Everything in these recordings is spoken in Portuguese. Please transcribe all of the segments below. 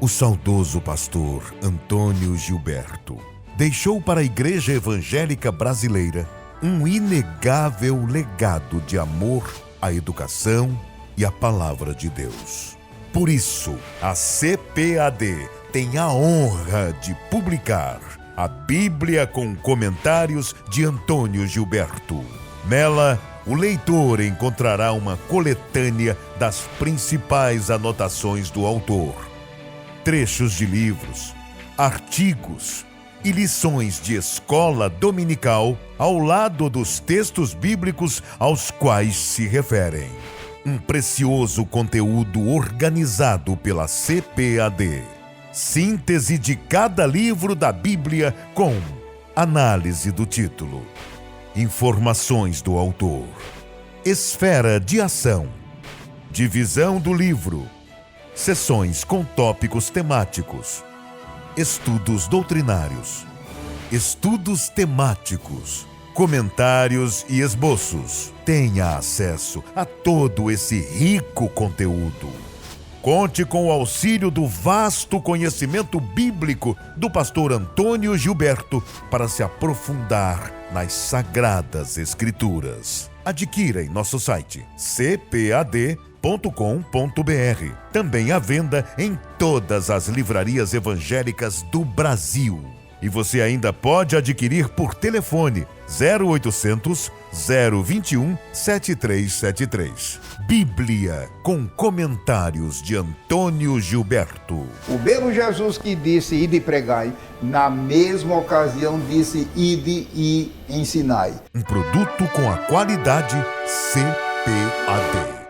O saudoso pastor Antônio Gilberto deixou para a Igreja Evangélica Brasileira um inegável legado de amor à educação e à Palavra de Deus. Por isso, a CPAD tem a honra de publicar a Bíblia com comentários de Antônio Gilberto. Nela, o leitor encontrará uma coletânea das principais anotações do autor, trechos de livros, artigos e lições de escola dominical ao lado dos textos bíblicos aos quais se referem. Um precioso conteúdo organizado pela CPAD. Síntese de cada livro da Bíblia com análise do título, informações do autor, esfera de ação, divisão do livro, sessões com tópicos temáticos, estudos doutrinários, estudos temáticos, comentários e esboços. Tenha acesso a todo esse rico conteúdo. Conte com o auxílio do vasto conhecimento bíblico do pastor Antônio Gilberto para se aprofundar nas Sagradas Escrituras. Adquira em nosso site cpad.com.br. Também à venda em todas as livrarias evangélicas do Brasil. E você ainda pode adquirir por telefone 0800 021 7373. Bíblia com comentários de Antônio Gilberto. O mesmo Jesus que disse ide e pregai, na mesma ocasião disse ide e ensinai. Um produto com a qualidade CPAD.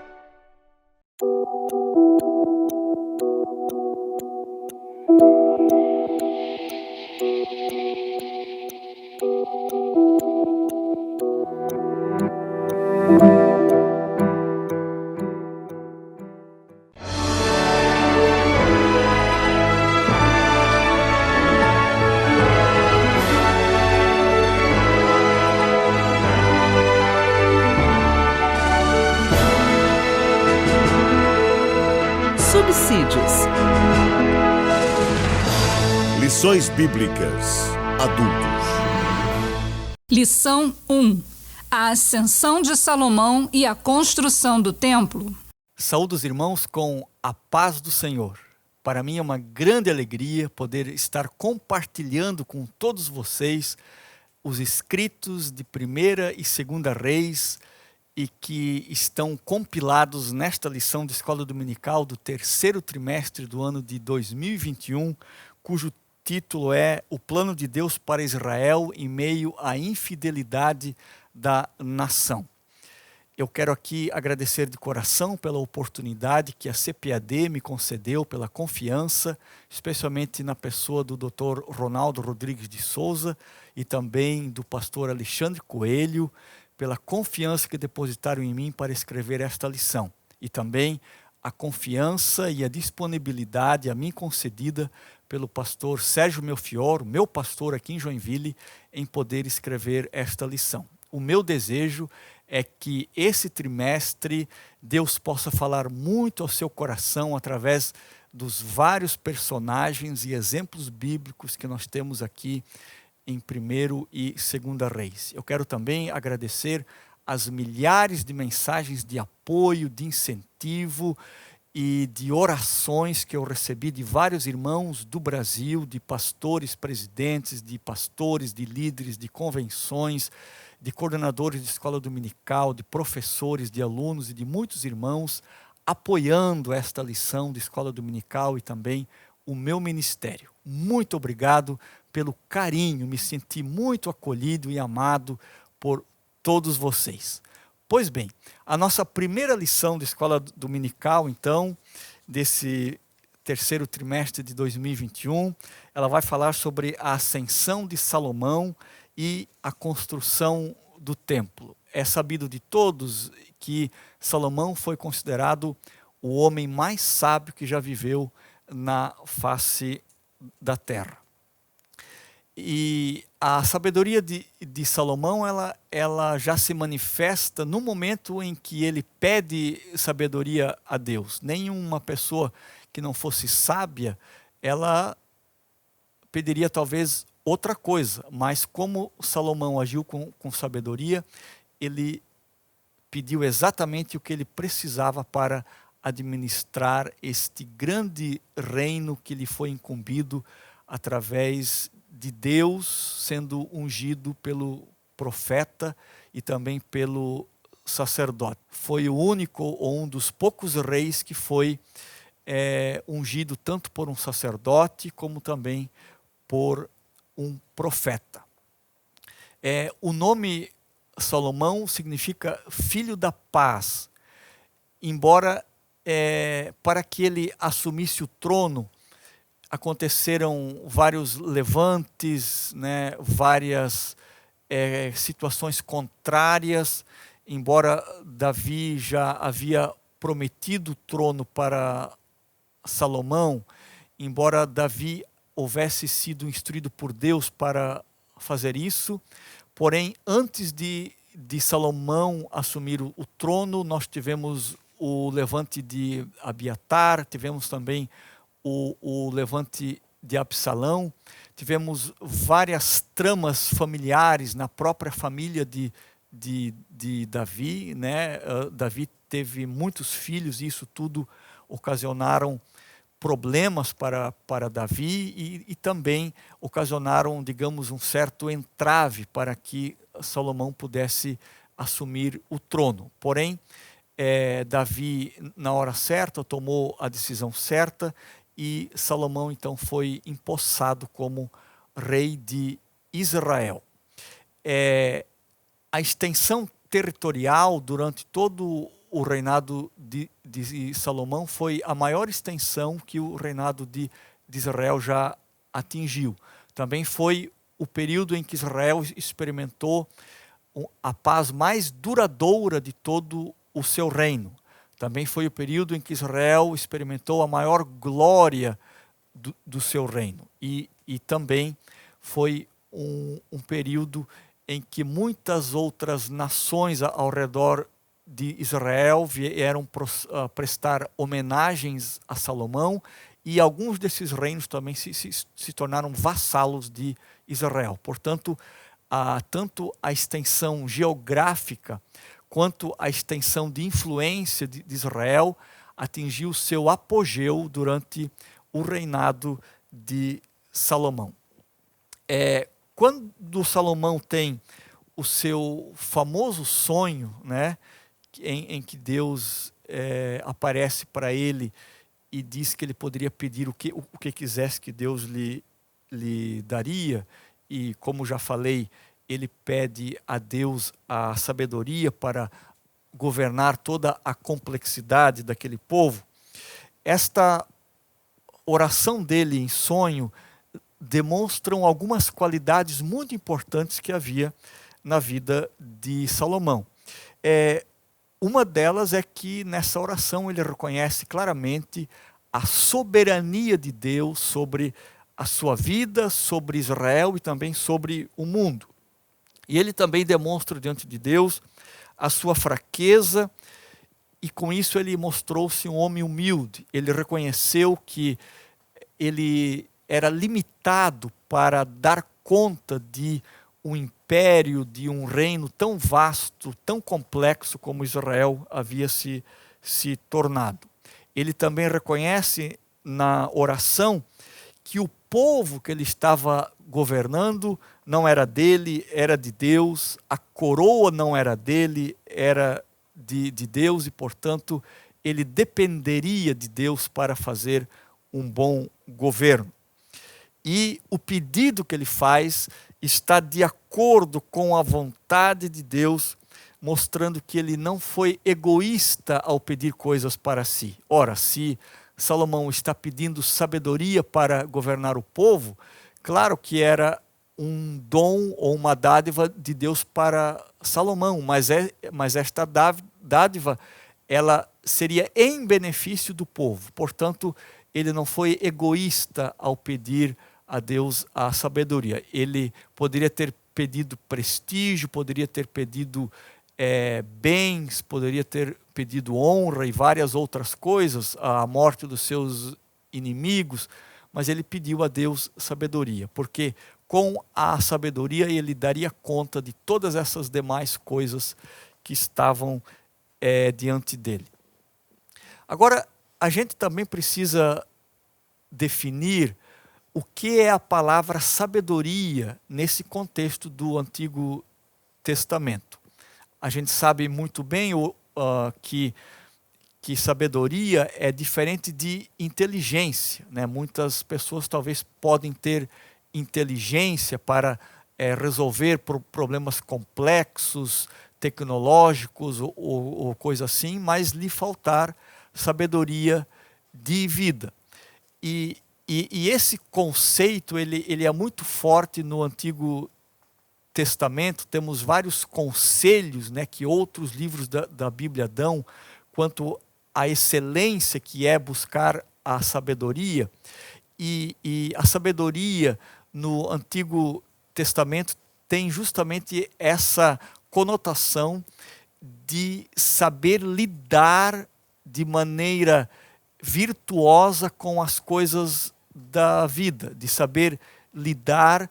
Subsídios. Lições Bíblicas Adultos. Lição 1. A ascensão de Salomão e a construção do templo. Saúdo os irmãos com a paz do Senhor. Para mim é uma grande alegria poder estar compartilhando com todos vocês os escritos de 1ª e 2ª Reis e que estão compilados nesta lição de escola dominical do 3º trimestre do ano de 2021, cujo título é O Plano de Deus para Israel em meio à infidelidade da nação. Eu quero aqui agradecer de coração pela oportunidade que a CPAD me concedeu, pela confiança, especialmente na pessoa do Dr. Ronaldo Rodrigues de Souza e também do pastor Alexandre Coelho, pela confiança que depositaram em mim para escrever esta lição. E também a confiança e a disponibilidade a mim concedida pelo pastor Sérgio Melfior, meu pastor aqui em Joinville, em poder escrever esta lição. O meu desejo é que esse trimestre Deus possa falar muito ao seu coração através dos vários personagens e exemplos bíblicos que nós temos aqui em 1º e 2ª Reis. Eu quero também agradecer as milhares de mensagens de apoio, de incentivo e de orações que eu recebi de vários irmãos do Brasil, de pastores, presidentes, de pastores, de líderes, de convenções, de coordenadores de escola dominical, de professores, de alunos e de muitos irmãos apoiando esta lição de escola dominical e também o meu ministério. Muito obrigado pelo carinho, me senti muito acolhido e amado por todos vocês. Pois bem, a nossa primeira lição de escola dominical, então, desse 3º trimestre de 2021, ela vai falar sobre a ascensão de Salomão e a construção do templo. É sabido de todos que Salomão foi considerado o homem mais sábio que já viveu na face da terra. E a sabedoria de Salomão, ela já se manifesta no momento em que ele pede sabedoria a Deus. Nenhuma pessoa que não fosse sábia ela pediria talvez outra coisa, mas como Salomão agiu com sabedoria, ele pediu exatamente o que ele precisava para administrar este grande reino que lhe foi incumbido através de Deus, sendo ungido pelo profeta e também pelo sacerdote. Foi o único ou um dos poucos reis que foi ungido tanto por um sacerdote como também por um profeta. O nome Salomão significa filho da paz, embora para que ele assumisse o trono aconteceram vários levantes, né, várias situações contrárias, embora Davi já havia prometido o trono para Salomão, embora Davi houvesse sido instruído por Deus para fazer isso, porém, antes de Salomão assumir o trono, nós tivemos o levante de Abiatar, tivemos também o levante de Absalão, tivemos várias tramas familiares na própria família de Davi, né? Davi teve muitos filhos e isso tudo ocasionaram problemas para Davi e também ocasionaram, digamos, um certo entrave para que Salomão pudesse assumir o trono. Porém, Davi, na hora certa, tomou a decisão certa e Salomão, então, foi empossado como rei de Israel. A extensão territorial durante todo o reinado de Salomão foi a maior extensão que o reinado de Israel já atingiu. Também foi o período em que Israel experimentou a paz mais duradoura de todo o seu reino. Também foi o período em que Israel experimentou a maior glória do seu reino. E também foi um período em que muitas outras nações ao redor de Israel vieram prestar homenagens a Salomão e alguns desses reinos também se tornaram vassalos de Israel. Portanto, tanto a extensão geográfica quanto a extensão de influência de Israel atingiu seu apogeu durante o reinado de Salomão. Quando Salomão tem o seu famoso sonho, né, em que Deus aparece para ele e diz que ele poderia pedir o que quisesse que Deus lhe daria, e como já falei, ele pede a Deus a sabedoria para governar toda a complexidade daquele povo. Esta oração dele em sonho demonstram algumas qualidades muito importantes que havia na vida de Salomão. Uma delas é que nessa oração ele reconhece claramente a soberania de Deus sobre a sua vida, sobre Israel e também sobre o mundo. E ele também demonstra diante de Deus a sua fraqueza e com isso ele mostrou-se um homem humilde. Ele reconheceu que ele era limitado para dar conta de um império, de um reino tão vasto, tão complexo como Israel havia se tornado. Ele também reconhece na oração que o povo que ele estava governando não era dele, era de Deus, a coroa não era dele, era de Deus e, portanto, ele dependeria de Deus para fazer um bom governo. E o pedido que ele faz está de acordo com a vontade de Deus, mostrando que ele não foi egoísta ao pedir coisas para si. Ora, se Salomão está pedindo sabedoria para governar o povo, claro que era um dom ou uma dádiva de Deus para Salomão, mas esta dádiva ela seria em benefício do povo. Portanto, ele não foi egoísta ao pedir a Deus a sabedoria. Ele poderia ter pedido prestígio, poderia ter pedido bens, poderia ter pedido honra e várias outras coisas, a morte dos seus inimigos, mas ele pediu a Deus sabedoria, porque com a sabedoria ele daria conta de todas essas demais coisas que estavam diante dele. Agora, a gente também precisa definir o que é a palavra sabedoria nesse contexto do Antigo Testamento. A gente sabe muito bem que sabedoria é diferente de inteligência, né? Muitas pessoas talvez podem ter inteligência para resolver problemas complexos, tecnológicos ou coisa assim, mas lhe faltar sabedoria de vida. E esse conceito ele é muito forte no Antigo Testamento. Temos vários conselhos, né, que outros livros da Bíblia dão quanto à excelência que é buscar a sabedoria. E a sabedoria no Antigo Testamento tem justamente essa conotação de saber lidar de maneira virtuosa com as coisas da vida, de saber lidar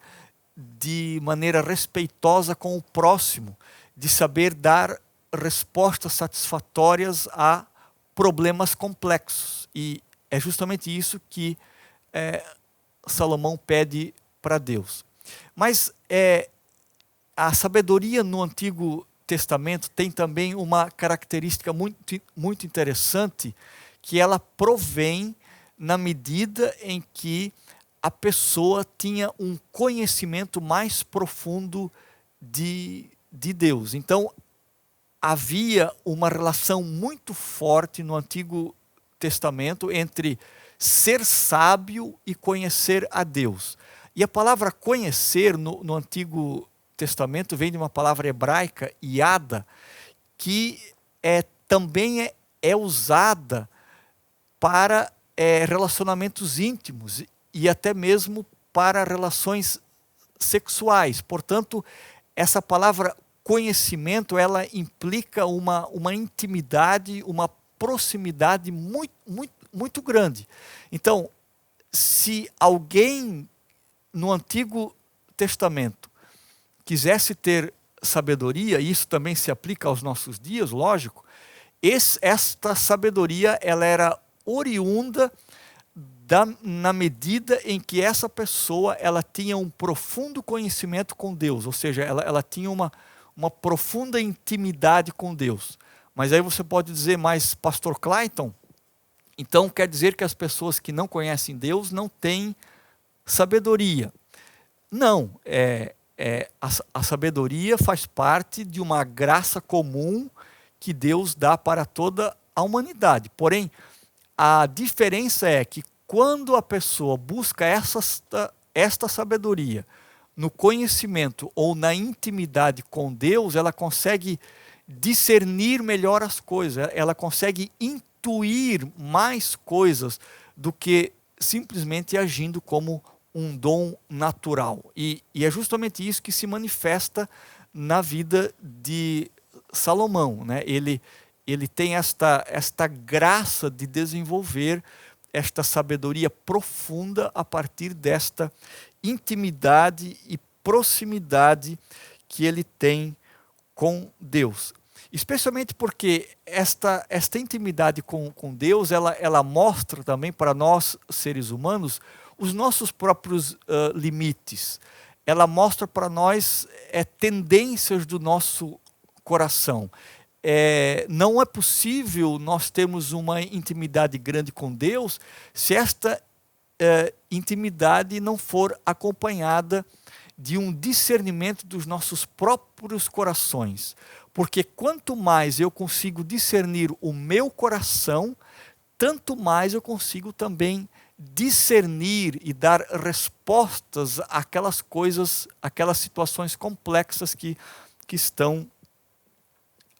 de maneira respeitosa com o próximo, de saber dar respostas satisfatórias a problemas complexos. E é justamente isso que Salomão pede para Deus. Mas a sabedoria no Antigo Testamento tem também uma característica muito interessante, que ela provém na medida em que a pessoa tinha um conhecimento mais profundo de Deus. Então, havia uma relação muito forte no Antigo Testamento entre ser sábio e conhecer a Deus. E a palavra conhecer no Antigo Testamento vem de uma palavra hebraica, iada, que também é usada para relacionamentos íntimos e até mesmo para relações sexuais. Portanto, essa palavra conhecimento, ela implica uma intimidade, uma proximidade muito grande. Então, se alguém no Antigo Testamento quisesse ter sabedoria, e isso também se aplica aos nossos dias, lógico, esta sabedoria ela era oriunda na medida em que essa pessoa ela tinha um profundo conhecimento com Deus, ou seja, ela tinha uma profunda intimidade com Deus. Mas aí você pode dizer, mas Pastor Clayton, então quer dizer que as pessoas que não conhecem Deus não têm sabedoria? Não, a sabedoria faz parte de uma graça comum que Deus dá para toda a humanidade. Porém, a diferença é que quando a pessoa busca esta sabedoria no conhecimento ou na intimidade com Deus, ela consegue discernir melhor as coisas, ela consegue intuir mais coisas do que simplesmente agindo como um dom natural. E é justamente isso que se manifesta na vida de Salomão, né? Ele tem esta graça de desenvolver esta sabedoria profunda a partir desta intimidade e proximidade que ele tem com Deus. Especialmente porque esta intimidade com Deus, ela mostra também para nós, seres humanos, os nossos próprios limites. Ela mostra para nós tendências do nosso coração. Não é possível nós termos uma intimidade grande com Deus se esta intimidade não for acompanhada de um discernimento dos nossos próprios corações. Porque quanto mais eu consigo discernir o meu coração, tanto mais eu consigo também discernir e dar respostas àquelas coisas, àquelas situações complexas que estão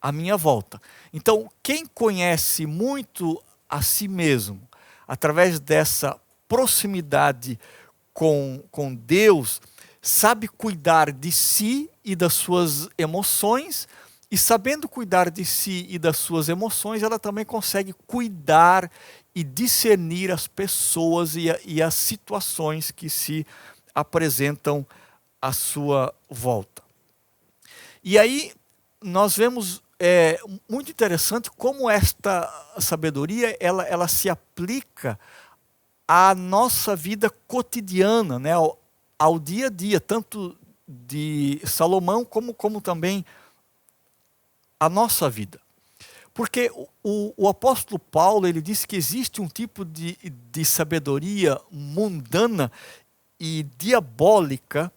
à minha volta. Então, quem conhece muito a si mesmo, através dessa proximidade com Deus, sabe cuidar de si e das suas emoções, e sabendo cuidar de si e das suas emoções, ela também consegue cuidar e discernir as pessoas e as situações que se apresentam à sua volta. E aí nós vemos muito interessante como esta sabedoria ela se aplica à nossa vida cotidiana, né, ao dia a dia, tanto de Salomão como também a nossa vida. Porque o apóstolo Paulo, ele disse que existe um tipo de sabedoria mundana e diabólica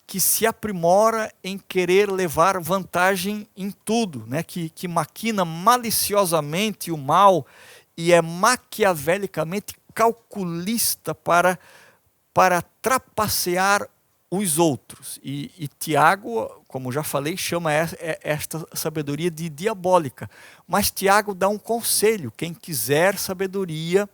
que se aprimora em querer levar vantagem em tudo, né? que maquina maliciosamente o mal e é maquiavelicamente calculista para trapacear os outros. E Tiago, como já falei, chama esta sabedoria de diabólica. Mas Tiago dá um conselho: quem quiser sabedoria,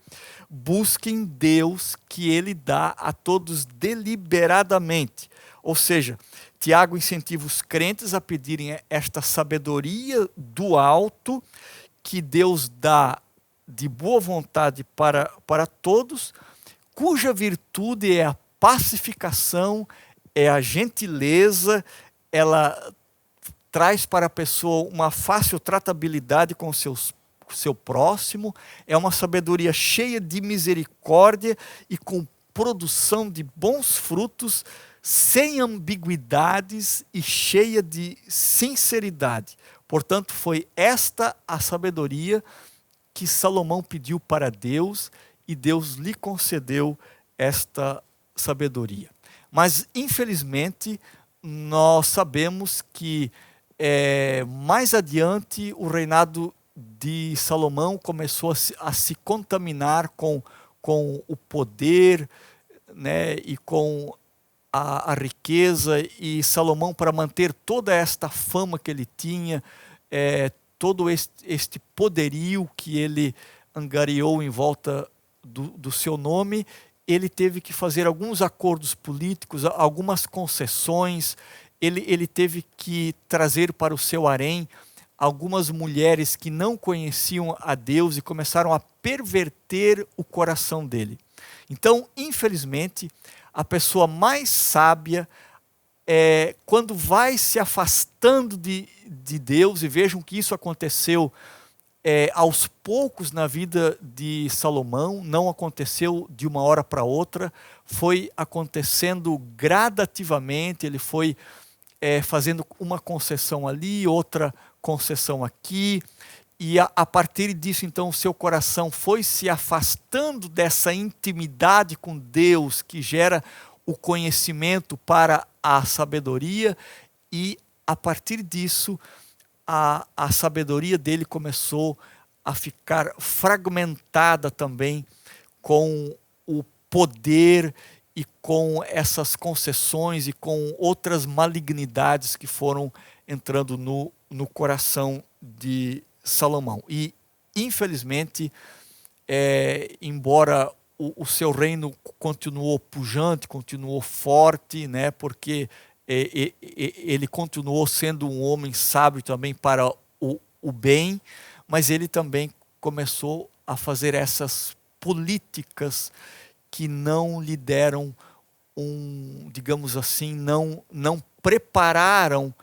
busque em Deus, que Ele dá a todos deliberadamente. Ou seja, Tiago incentiva os crentes a pedirem esta sabedoria do alto, que Deus dá de boa vontade para todos, cuja virtude é a pacificação, é a gentileza, ela traz para a pessoa uma fácil tratabilidade com seu próximo, é uma sabedoria cheia de misericórdia e com produção de bons frutos, sem ambiguidades e cheia de sinceridade. Portanto, foi esta a sabedoria que Salomão pediu para Deus e Deus lhe concedeu esta sabedoria. Mas, infelizmente, nós sabemos que mais adiante o reinado de Salomão começou a se contaminar com o poder, né, e com a riqueza, e Salomão, para manter toda esta fama que ele tinha, todo este poderio que ele angariou em volta do seu nome, ele teve que fazer alguns acordos políticos, algumas concessões, ele teve que trazer para o seu harém algumas mulheres que não conheciam a Deus e começaram a perverter o coração dele. Então, infelizmente, a pessoa mais sábia, quando vai se afastando de Deus, e vejam que isso aconteceu aos poucos na vida de Salomão, não aconteceu de uma hora para outra, foi acontecendo gradativamente, ele foi fazendo uma concessão ali, outra concessão aqui, e a partir disso, então, o seu coração foi se afastando dessa intimidade com Deus, que gera o conhecimento para a sabedoria, e a partir disso, a sabedoria dele começou a ficar fragmentada também com o poder e com essas concessões e com outras malignidades que foram entrando no coração de Salomão. E, infelizmente, embora o seu reino continuou pujante, continuou forte, né, porque ele continuou sendo um homem sábio também para o bem, mas ele também começou a fazer essas políticas que não lhe deram digamos assim, não prepararam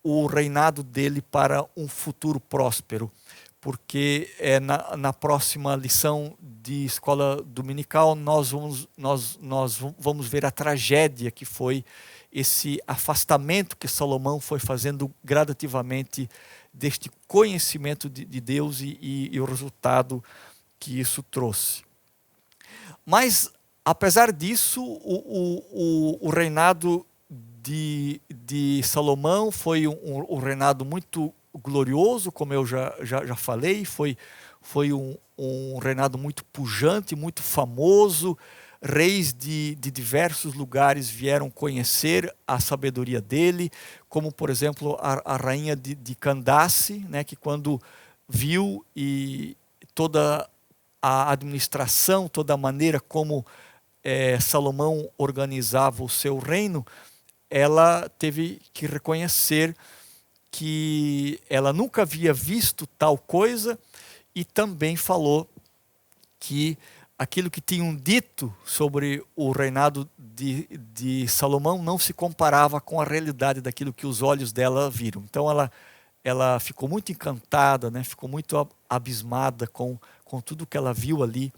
o reinado dele para um futuro próspero. Porque na próxima lição de escola dominical nós vamos ver a tragédia que foi esse afastamento que Salomão foi fazendo gradativamente deste conhecimento de Deus e o resultado que isso trouxe. Mas, apesar disso, o reinado de Salomão foi um reinado muito glorioso, como eu já falei, foi um reinado muito pujante, muito famoso. Reis de diversos lugares vieram conhecer a sabedoria dele, como, por exemplo, a rainha de Candace, né, que quando viu e toda a administração, toda a maneira como Salomão organizava o seu reino, ela teve que reconhecer que ela nunca havia visto tal coisa, e também falou que aquilo que tinham dito sobre o reinado de Salomão não se comparava com a realidade daquilo que os olhos dela viram. Então ela ficou muito encantada, né? Ficou muito abismada com tudo que ela viu ali,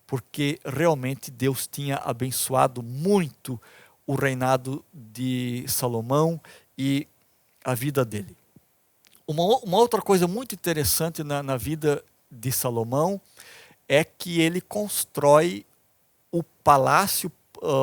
porque realmente Deus tinha abençoado muito o reinado de Salomão e a vida dele. Uma outra coisa muito interessante na vida de Salomão é que ele constrói o palácio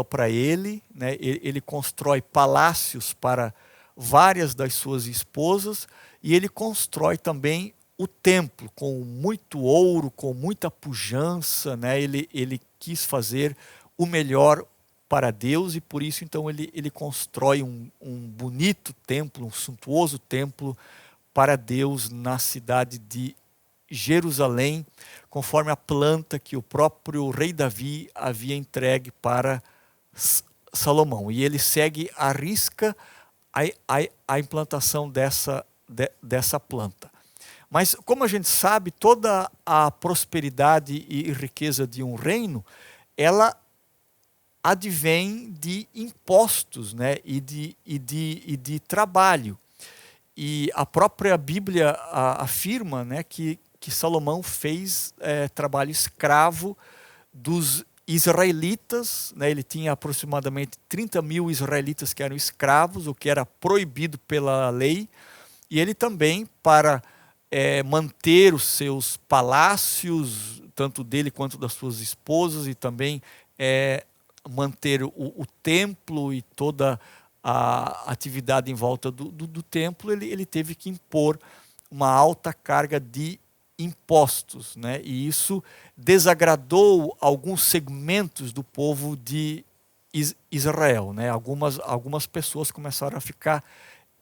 para ele, né? Ele constrói palácios para várias das suas esposas e ele constrói também o templo com muito ouro, com muita pujança, né? Ele quis fazer o melhor para Deus e por isso então ele constrói um bonito templo, um suntuoso templo para Deus na cidade de Jerusalém, conforme a planta que o próprio rei Davi havia entregue para Salomão. E ele segue à risca a implantação dessa planta. Mas, como a gente sabe, toda a prosperidade e riqueza de um reino, ela advém de impostos, né? e de trabalho. E a própria Bíblia afirma, né, que Salomão fez trabalho escravo dos israelitas, né? Ele tinha aproximadamente 30 mil israelitas que eram escravos, o que era proibido pela lei, e ele também, para manter os seus palácios, tanto dele quanto das suas esposas, e também manter o templo e toda a atividade em volta do templo, ele teve que impor uma alta carga de impostos, né? E isso desagradou alguns segmentos do povo de Israel, né? Algumas pessoas começaram a ficar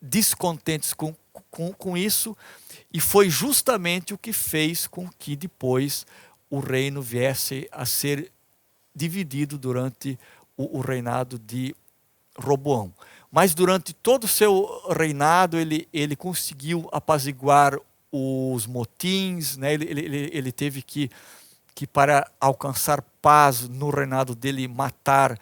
descontentes com isso, e foi justamente o que fez com que depois o reino viesse a ser dividido durante o reinado de Roboão. Mas durante todo o seu reinado ele conseguiu apaziguar os motins, né? Ele teve que para alcançar paz no reinado dele, matar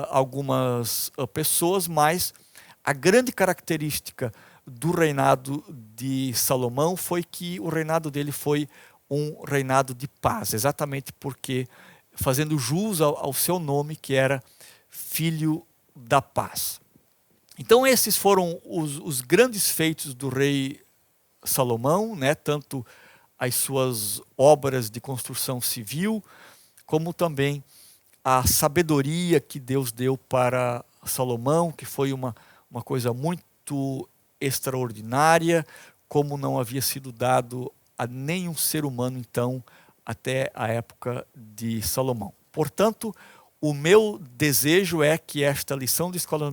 algumas pessoas, mas a grande característica do reinado de Salomão foi que o reinado dele foi um reinado de paz, exatamente porque, fazendo jus ao seu nome, que era Filho da Paz. Então esses foram os grandes feitos do rei Salomão, né? Tanto as suas obras de construção civil, como também a sabedoria que Deus deu para Salomão, que foi uma coisa muito extraordinária, como não havia sido dado a nenhum ser humano, então, até a época de Salomão. Portanto, o meu desejo é que esta lição de escola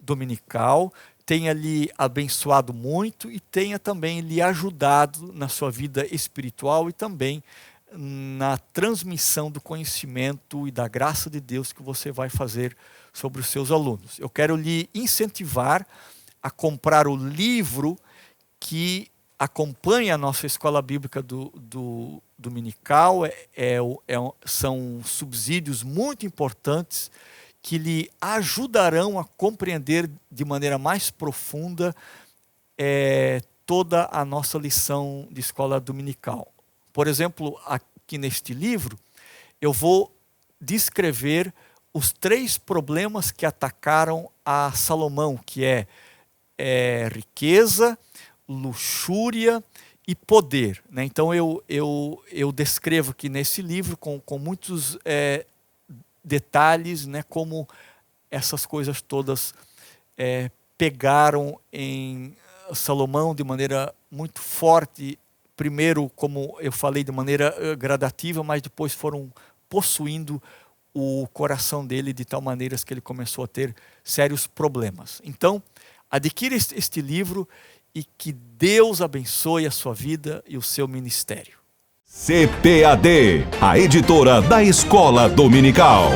dominical tenha lhe abençoado muito e tenha também lhe ajudado na sua vida espiritual e também na transmissão do conhecimento e da graça de Deus que você vai fazer sobre os seus alunos. Eu quero lhe incentivar a comprar o livro que acompanha a nossa escola bíblica do dominical. São subsídios muito importantes que lhe ajudarão a compreender de maneira mais profunda toda a nossa lição de escola dominical. Por exemplo, aqui neste livro, eu vou descrever os 3 problemas que atacaram a Salomão, que é riqueza, luxúria e poder, né? Então eu descrevo aqui nesse livro com muitos detalhes, né, como essas coisas todas pegaram em Salomão de maneira muito forte. Primeiro, como eu falei, de maneira gradativa, mas depois foram possuindo o coração dele de tal maneira que ele começou a ter sérios problemas. Então, adquira este livro e que Deus abençoe a sua vida e o seu ministério. CPAD, a editora da Escola Dominical.